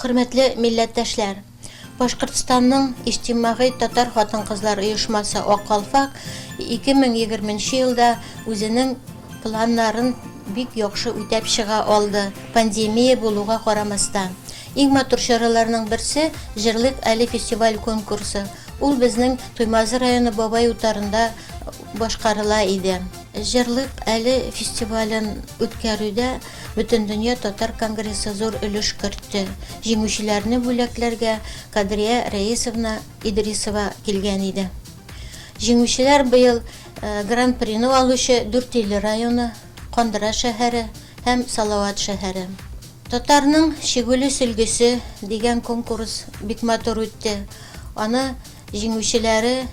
Hürmetli millettäşler, Башкортстанның иҗтимагый татар хатын-кызлар оешмасы Аккалфак 2020 елда үзенең планнарын бик яхшы үтәп чыга алды, пандемия булуга карамастан. Иң матур чараларның берсе Җырлык әле фестиваль конкурсы. Ул безнең Туймазы районы Бабай утарында башкарыла иде. Җырлык әле фестивален үткәрүдә Бүтән дөнья татар конгрессы зур өлеш кертте. Җиңүчеләрне бүләкләргә Кадрия Раисовна Идрисова килгән иде. Җиңүчеләр быел гран-прины алучы Дүртөйле районы, Кандыра шәһәре һәм Салават шәһәре. Татарның Шигүле сөлгесе дигән конкурс бик матур үтте. Аны җиңүчеләре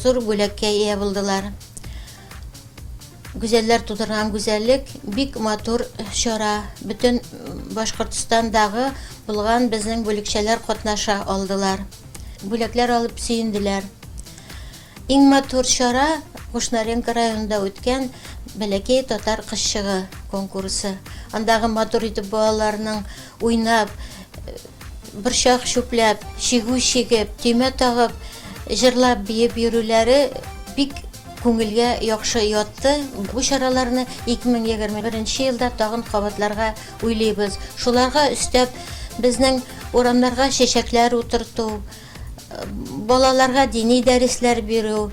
зур бүләккә ия булдылар. Güzeller тудырган güzellik бик матур чара. Бүтән Башкортстандагы булган безнең бүлекчәләр катнаша алдылар. Бүләкләр алып сөенделәр. Иң матур чара Кушнаренко районында үткән Бәләкәй татар кызчыгы конкурсы. Андагы матур итеп балаларның уйнап, борчак чүпләп, чигү чигеп, төймә тагып, җырлап биеп йөрүләре бик күңелгә яхшы ятты. Бу чараларны 2021 елда тагын кабатларга уйлыйбыз. Шуларга өстәп безнең урамнарга чәчәкләр утырту, балаларга дини дәресләр бирү,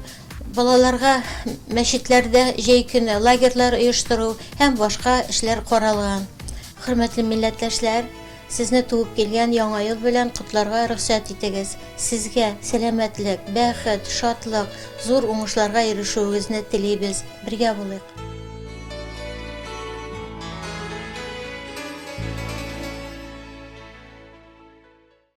балаларга мәчетләрдә җәй көне лагерьлар оештыру һәм башка эшләр каралган. Хөрмәтле милләттәшләр, Сезне туып килгән яңа ел белән котларга рөхсәт итегез. Сезгә сәламәтлек, бәхет, шатлык, зур уңышларга ирешүегезне телибез. Бергә булыйк.